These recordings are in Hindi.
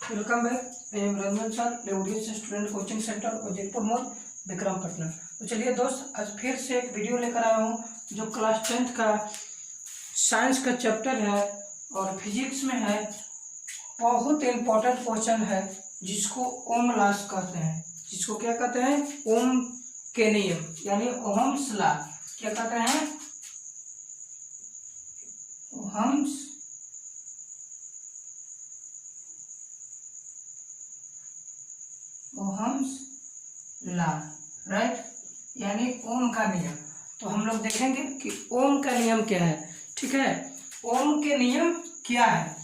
Welcome back. I am Ranjan sir, लेवडियस स्टूडेंट कोचिंग सेंटर उदयपुर मोड़, विक्रमपट्टनम। तो चलिए दोस्त, आज फिर से एक वीडियो लेकर आया हूँ जो क्लास 10th का साइंस का चैप्टर है और फिजिक्स में है। बहुत इम्पोर्टेंट क्वेश्चन है जिसको ओम लॉस कहते हैं। जिसको क्या कहते हैं? ओम के नियम, यानी ओहम्स लॉ। क्या कहते हैं? ओहम्स लॉ, राइट, यानी ओम का नियम। तो हम लोग देखेंगे कि ओम का नियम क्या है। ठीक है, ओम के नियम क्या है।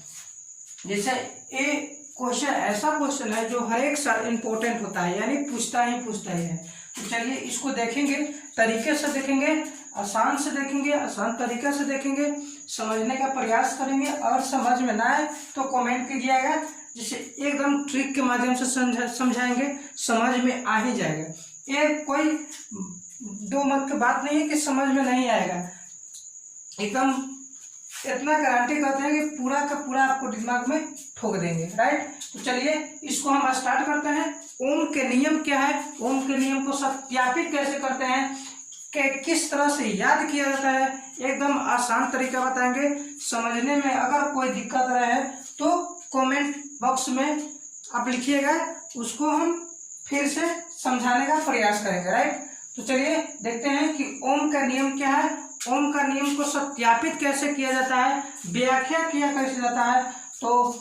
जैसे ये क्वेश्चन ऐसा क्वेश्चन है जो हर एक साल इम्पोर्टेंट होता है, यानी पूछता ही है। तो चलिए इसको देखेंगे, तरीके से देखेंगे, आसान से देखेंगे, आसान तरीके से देखेंगे, समझने का प्रयास करेंगे। और समझ में ना आए तो कमेंट कीजिएगा, जिसे एकदम ट्रिक के माध्यम से समझाएंगे, समझ में आ ही जाएगा। ये कोई दो मत की बात नहीं है कि समझ में नहीं आएगा। एकदम इतना गारंटी करते हैं कि पूरा का पूरा आपको दिमाग में ठोक देंगे, राइट। तो चलिए इसको हम स्टार्ट करते हैं। ओम के नियम क्या है, ओम के नियम को सत्यापित कैसे करते हैं, कि किस तरह से याद किया जाता है, एकदम आसान तरीका बताएंगे। समझने में अगर कोई दिक्कत रहे तो कमेंट बॉक्स में आप लिखिएगा, उसको हम फिर से समझाने का प्रयास करेंगे, राइट। तो चलिए देखते हैं कि ओम का नियम क्या है, ओम का नियम को सत्यापित कैसे किया जाता है, व्याख्या किया कैसे जाता है। तो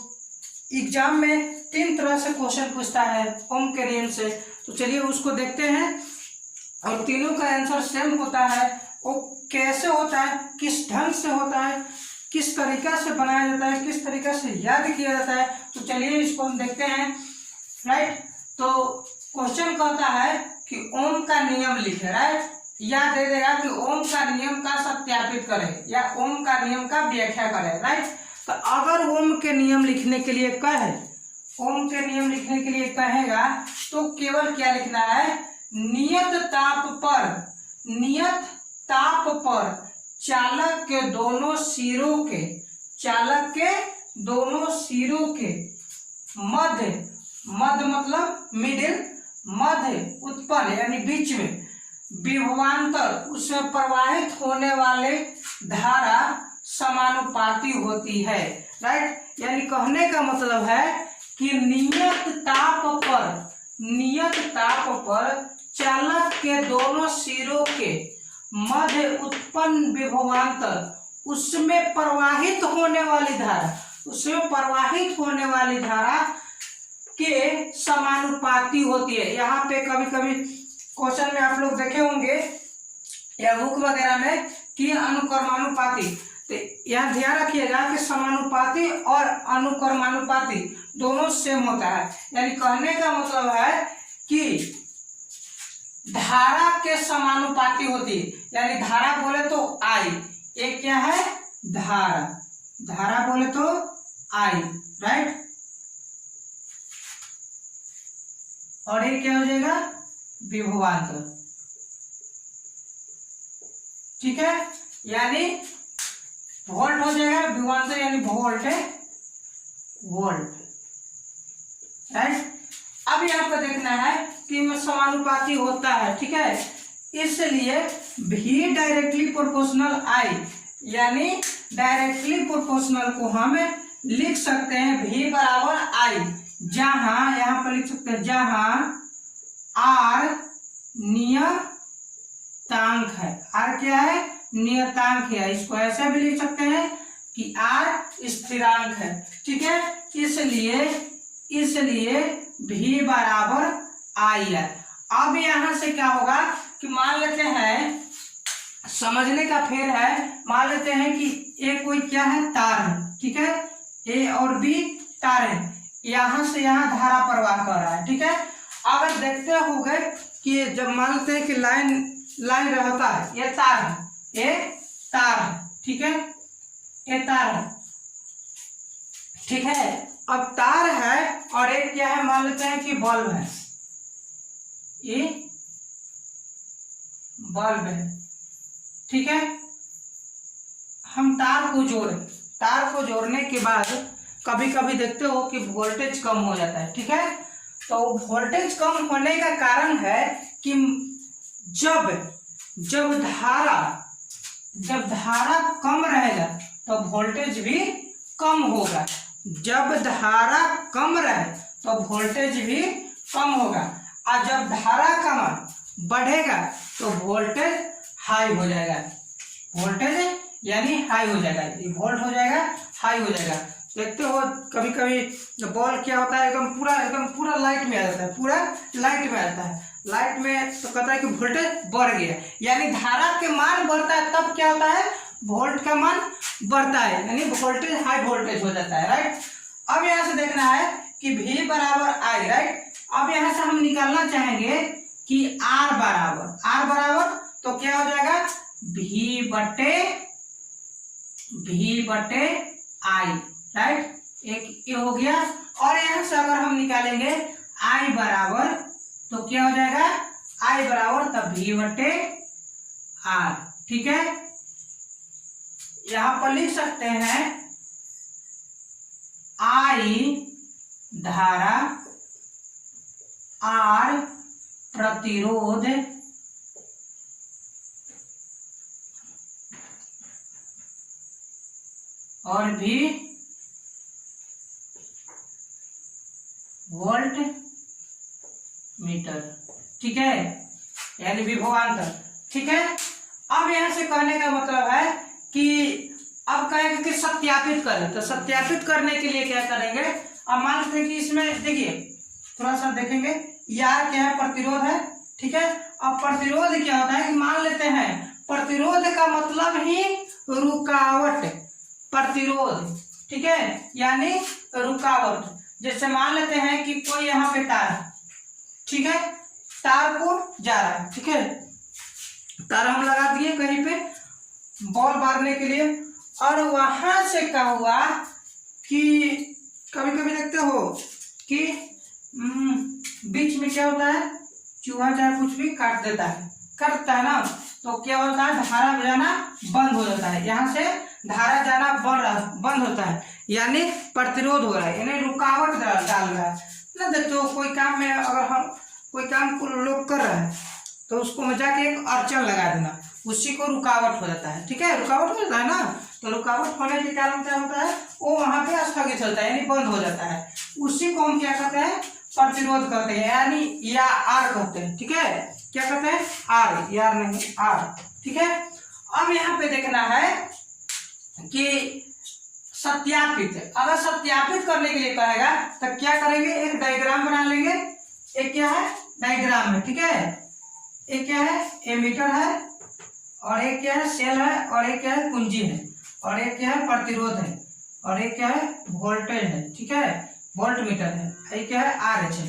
एग्जाम में 3 तरह से क्वेश्चन पूछता है ओम के नियम से। तो चलिए उसको देखते हैं, और तीनों का आंसर सेम होता है। वो कैसे होता है, किस ढंग से होता है, किस तरीका से बनाया जाता है, किस तरीका से याद किया जाता है। तो चलिए इसको हम देखते हैं, राइट। तो क्वेश्चन कहता है कि ओम का नियम लिखे, राइट। याद दे देगा कि ओम का नियम का सत्यापित करें या ओम का नियम का व्याख्या करें, राइट। तो अगर ओम के नियम लिखने के लिए कहे, ओम के नियम लिखने के लिए कहेगा तो केवल क्या लिखना है, नियत ताप पर चालक के दोनों सिरों के मध्य मतलब मिडिल, मध्य उत्पन्न यानी बीच में, विभवांतर उसमें प्रवाहित होने वाले धारा समानुपाती होती है, राइट। यानी कहने का मतलब है कि नियत ताप पर चालक के दोनों सिरों के मध्य उत्पन्न विभवांतर उसमें प्रवाहित होने वाली धारा के समानुपाती होती है। यहाँ पे कभी कभी क्वेश्चन में आप लोग देखे होंगे या बुक वगैरह में कि अनुक्रमानुपाती। तो यहाँ ध्यान रखिएगा कि समानुपाती और अनुक्रमानुपाती दोनों सेम होता है। यानी कहने का मतलब है कि धारा के समानुपाती होती है। यानी धारा बोले तो आई, एक क्या है, धारा बोले तो आई, राइट। और ये क्या हो जाएगा, विभवांतर, ठीक है। यानी वोल्ट हो जाएगा, विभवांतर यानी वोल्ट, राइट। अब यहाँ पर देखना है कि में समानुपाती होता है, ठीक है। इसलिए V डायरेक्टली प्रोपोर्शनल I, यानी डायरेक्टली प्रोपोर्शनल को हम लिख सकते हैं V बराबर I, जहां यहाँ पर लिख सकते हैं जहां R नियतांक है। R क्या है, नियतांक है। इसको ऐसे भी लिख सकते हैं कि R स्थिरांक है, ठीक है। इसलिए V बराबर I है। अब यहाँ से क्या होगा कि मान लेते हैं, समझने का फेर है, मान लेते हैं कि ये कोई क्या है, तार है, ठीक है। A और B तार है, यहाँ से यहाँ धारा प्रवाह कर रहा है, ठीक है। अगर देखते होंगे कि जब मान लेते हैं कि लाइन रहता है, ये तार है, ठीक है, ये तार है, ठीक है। अब तार है और एक क्या है, मान लेते हैं कि बल्ब है, ये बल्ब है, ठीक है। हम तार को जोड़ने के बाद कभी कभी देखते हो कि वोल्टेज कम हो जाता है, ठीक है। तो वोल्टेज कम होने का कारण है कि जब जब धारा कम रहेगा तो वोल्टेज भी कम होगा। जब धारा कम रहे तो वोल्टेज भी कम होगा, और जब धारा का मान बढ़ेगा तो वोल्टेज हाई हो जाएगा। वोल्टेज यानी हाई हो जाएगा, ये वोल्ट हो जाएगा, हाई हो जाएगा। देखते हो कभी कभी बॉल क्या होता है, एकदम पूरा लाइट में आ जाता है, पूरा लाइट में आता है। लाइट में तो कहता है कि वोल्टेज बढ़ गया, यानी धारा के मान बढ़ता है, तब क्या होता है, वोल्ट का मान बढ़ता है, यानी वोल्टेज हाई वोल्टेज हो जाता है, राइट। अब यहाँ से देखना है कि V बराबर I, राइट। अब यहाँ से हम निकालना चाहेंगे कि R बराबर तो क्या हो जाएगा, V बटे I, राइट। एक ये हो गया। और यहाँ से अगर हम निकालेंगे I बराबर तो क्या हो जाएगा, I बराबर तब V बटे R, ठीक है। यहाँ पर लिख सकते हैं I धारा, R प्रतिरोध, और भी वोल्ट मीटर, ठीक है, यानी विभवांतर, ठीक है। अब यहां से कहने का मतलब है कि अब कहेंगे कि सत्यापित करें, तो सत्यापित करने के लिए क्या करेंगे, अब मान लेते हैं कि इसमें देखिए थोड़ा सा देखेंगे, यार क्या है, प्रतिरोध है, ठीक है। अब प्रतिरोध क्या होता है कि मान लेते हैं प्रतिरोध का मतलब ही रुकावट, प्रतिरोध, ठीक है, यानी रुकावट। जैसे मान लेते हैं कि कोई यहाँ पे तार है, ठीक है, तार को जा रहा है, ठीक है, तार हम लगा दिए कहीं पे बॉल मारने के लिए, और वहां से क्या हुआ कि कभी कभी देखते हो कि बीच में क्या होता है, चूहा चाहे कुछ भी काटता है ना, तो क्या होता है, धारा जाना बंद हो जाता है, यहाँ से धारा जाना बंद होता है, यानी प्रतिरोध हो रहा है, यानी रुकावट डाल रहा है ना। देखते हो कोई काम में अगर हम कोई काम को लोग कर रहे हैं तो उसको में जाके एक अड़चन लगा देना, उसी को रुकावट हो जाता है, ठीक है, रुकावट हो जाता है ना। तो रुकावट होने के कारण क्या होता है, वो वहां पे स्थगित होता है, यानी बंद हो जाता है, उसी को हम क्या कहते हैं, प्रतिरोध कहते हैं, यानी या आर कहते हैं, ठीक है, क्या कहते हैं, आर, यार नहीं आर, ठीक है। अब यहाँ पे देखना है कि सत्यापित, अगर सत्यापित करने के लिए कहेगा तो क्या करेंगे, एक डायग्राम बना लेंगे। एक क्या है, डायग्राम है, ठीक है, एक क्या है, एमीटर है, और एक क्या है, सेल है, और एक क्या है, कुंजी है, और एक क्या है, प्रतिरोध है, और एक क्या है, वोल्टेज है, ठीक है, वोल्ट मीटर है, एक क्या है, RH है।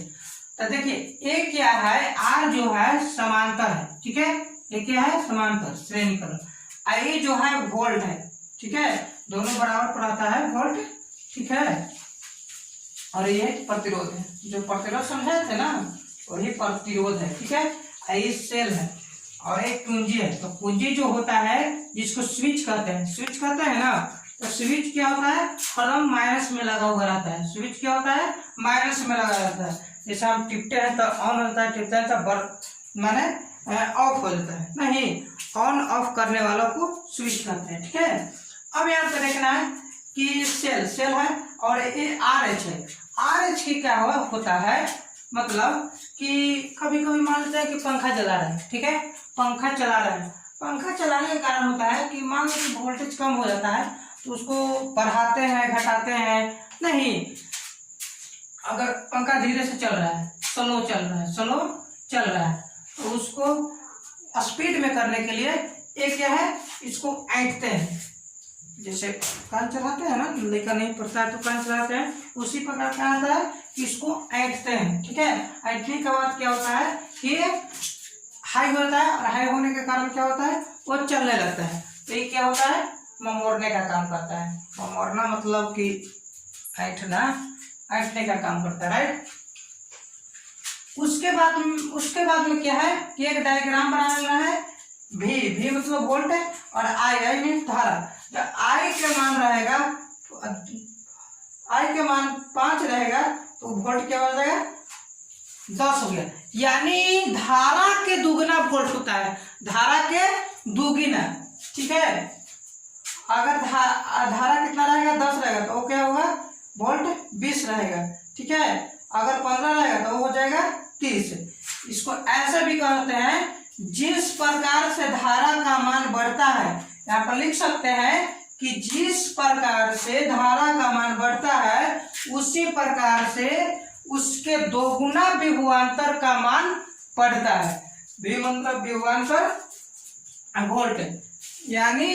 तो देखिए एक क्या है, R जो है समांतर है, ठीक है, ये क्या है, समांतर श्रेणीकरण, I जो है वोल्ट है, ठीक है, दोनों बराबर पढ़ाता है वोल्ट, ठीक है, और ये प्रतिरोध है, जो प्रतिरोध समझे थे ना वही प्रतिरोध है, ठीक है। ये सेल है और एक कुंजी है, तो कुंजी जो होता है जिसको स्विच कहते हैं ना, तो स्विच क्या होता है, हरदम माइनस में लगा हुआ रहता है, स्विच क्या होता है, माइनस में लगा रहता है। जैसे हम टिपते हैं तो ऑन होता है, टिपते हैं तो माने ऑफ हो जाता है, नहीं, ऑन ऑफ करने वालों को स्विच कहते हैं, ठीक है। अब यहाँ पे देखना है कि सेल है और ये RH है। RH की क्या होता है, मतलब कि कभी कभी मान लेते हैं कि पंखा चला रहे हैं, ठीक है, पंखा चला रहे हैं, पंखा चलाने का कारण होता है कि मान लो कि वोल्टेज कम हो जाता है तो उसको बढ़ाते हैं घटाते हैं, नहीं, अगर पंखा धीरे से चल रहा है, स्लो चल रहा है तो उसको स्पीड में करने के लिए एक क्या है, इसको ऐंठते हैं, जैसे कान चलाते हैं ना, लेकर नहीं पड़ता है तो कान चलाते हैं, उसी प्रकार क्या होता है कि इसको ऐंठते हैं, ठीक है। ऐंठने के बाद क्या होता है कि हाई होता है, और हाई होने के कारण क्या होता है, वो चलने लगता है, तो ये क्या होता है, ममोड़ने का काम करता है। ममोड़ना मतलब कि ऐंठने का काम करता है, राइट। उसके बाद में क्या है कि एक डायग्राम बना लेना है, भी मतलब वोल्ट है, और I मीन धारा। जब I का मान रहेगा आई के मान 5 रहेगा तो वोल्ट क्या हो जाएगा 10 हो गया। यानी धारा के दुगना वोल्ट होता है, धारा के दुगना। ठीक है, अगर धारा कितना रहेगा 10 रहेगा तो वो क्या होगा वोल्ट 20 रहेगा। ठीक है, अगर 15 रहेगा तो वो हो जाएगा 30। इसको ऐसे भी कहते हैं जिस प्रकार से धारा का मान बढ़ता है, यहाँ पर लिख सकते हैं कि जिस प्रकार से धारा का मान बढ़ता है उसी प्रकार से उसके दोगुना विभवांतर का मान बढ़ता है। मतलब विभवांतर वोल्ट, यानी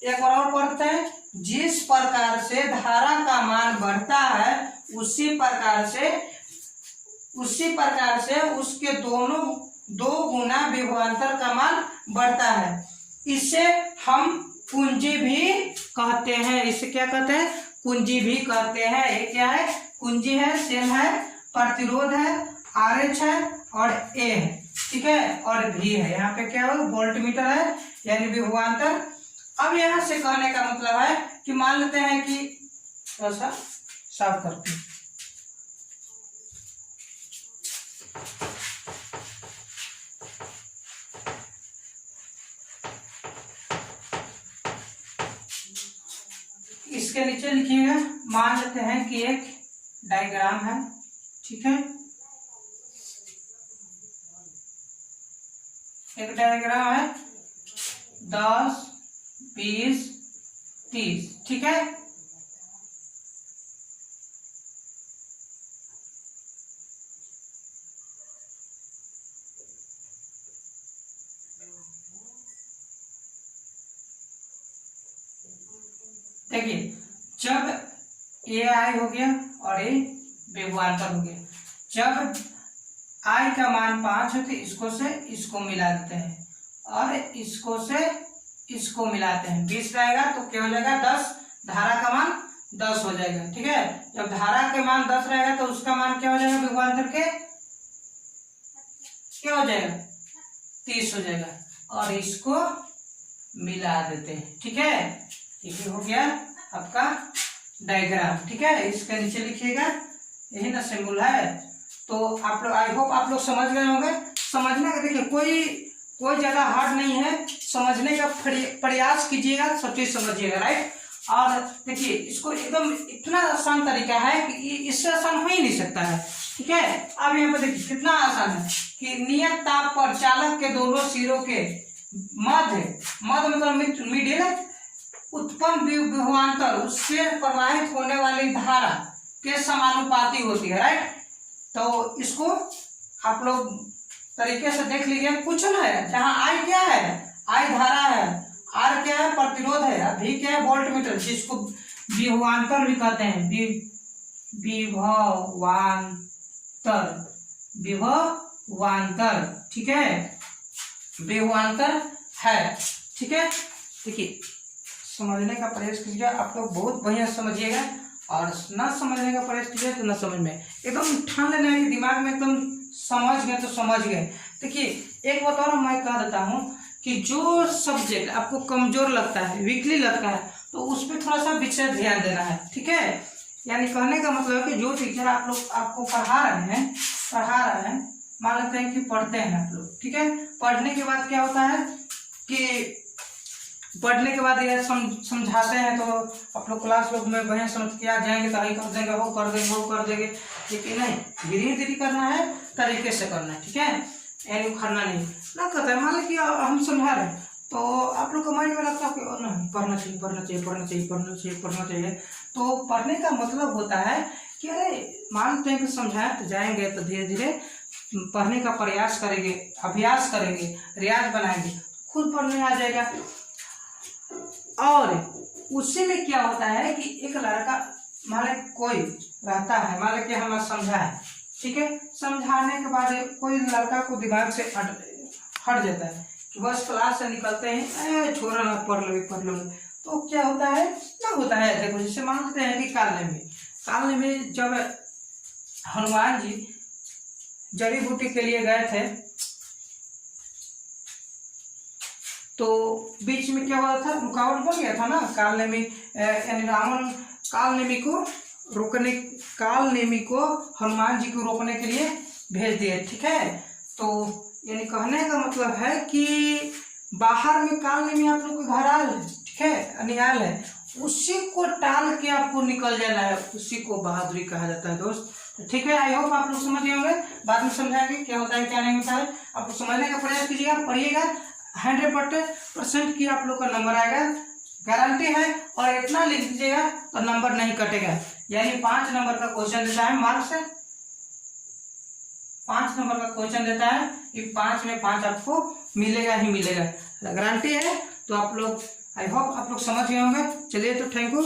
एक बार और पढ़ते हैं, जिस प्रकार से धारा का मान बढ़ता है उसी प्रकार से उसके दो गुना विभवांतर का मान बढ़ता है। इसे हम कुंजी भी कहते हैं। इसे क्या कहते हैं? कुंजी भी कहते हैं। ये क्या है? कुंजी है, सेल है, प्रतिरोध है, RH है और A है। ठीक है, और V है। यहाँ पे क्या हो वोल्ट मीटर है यानी विभवांतर। अब यहाँ से कहने का मतलब है कि मान लेते हैं कि थोड़ा सा साफ करते हैं। इसके नीचे लिखिएगा, मान लेते हैं कि एक डायग्राम है। ठीक है, एक डायग्राम है 10, 20, 30। ठीक है, देखिए जब AI हो गया और ये विभवांतर हो गया, जब I का मान 5 है तो इसको से इसको मिला देते हैं और इसको से इसको मिलाते हैं। 20 रहेगा तो क्या हो जाएगा 10, धारा का मान 10 हो जाएगा। ठीक है, जब धारा के मान 10 रहेगा तो उसका मान क्या हो जाएगा विभवांतर के क्या हो जाएगा 30 हो जाएगा और इसको मिला देते हैं। ठीक है, ये हो गया आपका डायग्राम। ठीक है, इसके नीचे लिखिएगा, यही ना सिंबल है। तो आप लोग, आई होप आप लोग समझ गए होंगे। समझने का देखिए कोई ज्यादा हार्ड नहीं है, समझने का प्रयास कीजिएगा, सब चीज समझिएगा। राइट, और देखिए इसको एकदम इतना आसान तरीका है कि इससे आसान हो ही नहीं सकता है। ठीक है, अब यहाँ पर देखिए कितना आसान है कि नियत ताप पर चालक के दोनों सिरों के मध्य मतलब मिडिल उत्पन्न विभवांतर उससे प्रवाहित होने वाली धारा के समानुपाती होती है। राइट, तो इसको आप लोग तरीके से देख लीजिए। कुछ ना है, जहाँ I क्या है, I धारा है, R क्या है प्रतिरोध है, V क्या है वोल्ट मीटर, जिसको विभवांतर भी कहते हैं। विभवांतर। ठीक है, विभवांतर है। ठीक है, देखिए समझने का प्रयास कीजिएगा, आप लोग बहुत बढ़िया समझिएगा और ना समझने का प्रयास कीजिए तो ना समझ में एकदम ठान लेना है दिमाग में, एकदम समझ गए तो समझ गए। देखिए एक बात और मैं कह देता हूँ कि जो सब्जेक्ट आपको कमजोर लगता है, वीकली लगता है, तो उस पर थोड़ा सा विशेष ध्यान देना है। ठीक है, यानी कहने का मतलब है कि जो टीचर आप लोग आपको पढ़ा रहे हैं, मान लेते हैं कि पढ़ते हैं आप लोग। ठीक है, पढ़ने के बाद क्या होता है कि पढ़ने के बाद ये समझाते हैं तो आप लोग क्लास लोग में बढ़िया समझ के आ जाएंगे, तो यही कर देंगे, वो कर देंगे। लेकिन नहीं, धीरे धीरे करना है, तरीके से करना है। ठीक है, यानी उखड़ना नहीं ना करता है। मान लो कि हम समझा रहे हैं तो आप लोग को माइंड में लगता है कि नहीं पढ़ना चाहिए। तो पढ़ने का मतलब होता है कि अरे मानते हैं कि समझाएं तो जाएंगे, तो धीरे धीरे पढ़ने का प्रयास करेंगे, अभ्यास करेंगे, रियाज बनाएंगे, खुद पढ़ने आ जाएगा। और उसी में क्या होता है कि एक लड़का मान लो कोई रहता है, मान लो कि हमें समझा है। ठीक है, समझाने के बाद कोई लड़का को दिमाग से हट जाता है कि बस क्लास से निकलते हैं छोड़ो ना, पढ़ लो। तो क्या होता है देखो, जैसे मानते हैं कि कालने में जब हनुमान जी जड़ी बूटी के लिए गए थे तो बीच में क्या हुआ था, रुकावट बन गया था ना। कालनेमी यानी रावण कालनेमी को रोकने, काल नेमी को हनुमान जी को रोकने के लिए भेज दिए। ठीक है, तो यानी कहने का मतलब है कि बाहर में काल नेमी आप लोग के घर आल है, ठीक है, अनियाल है, उसी को टाल के आपको निकल जाना है, उसी को बहादुरी कहा जाता है दोस्त। तो ठीक है, आई होप आप लोग समझ गए होंगे, बाद में समझाएंगे क्या होता है क्या नहीं होता है। आप लोग समझने का प्रयास कीजिएगा, पढ़िएगा, 100% की आप लोग का नंबर आएगा, गारंटी है। और इतना लिख दीजिएगा तो नंबर नहीं कटेगा। यानी 5 नंबर का क्वेश्चन देता है मार्क्स से, 5 नंबर का क्वेश्चन देता है कि 5 में 5 आपको मिलेगा ही मिलेगा, गारंटी है। तो आप लोग, आई होप आप लोग समझ गए होंगे। चलिए, तो थैंक यू।